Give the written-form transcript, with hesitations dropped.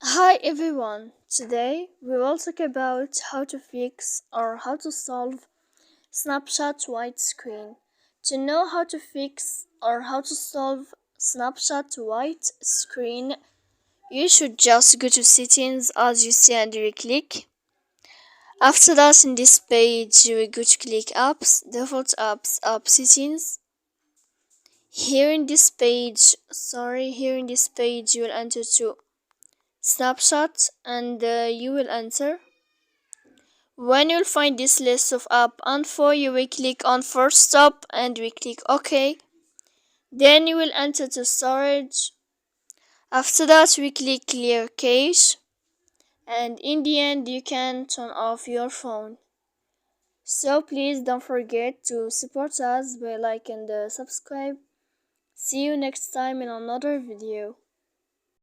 Hi everyone, today we will talk about how to fix or how to solve Snapchat widescreen. To know how to fix or how to solve Snapchat widescreen, you should just go to settings as you see and you click. After that, in this page you will go to click apps, default apps, app settings. Here in this page you will enter to Snapchat and you will enter. When you'll find this list of app info, you will click on first stop and we click OK. Then you will enter to storage. After that, we click clear cache, and in the end you can turn off your phone. So please don't forget to support us by like and subscribe. See you next time in another video.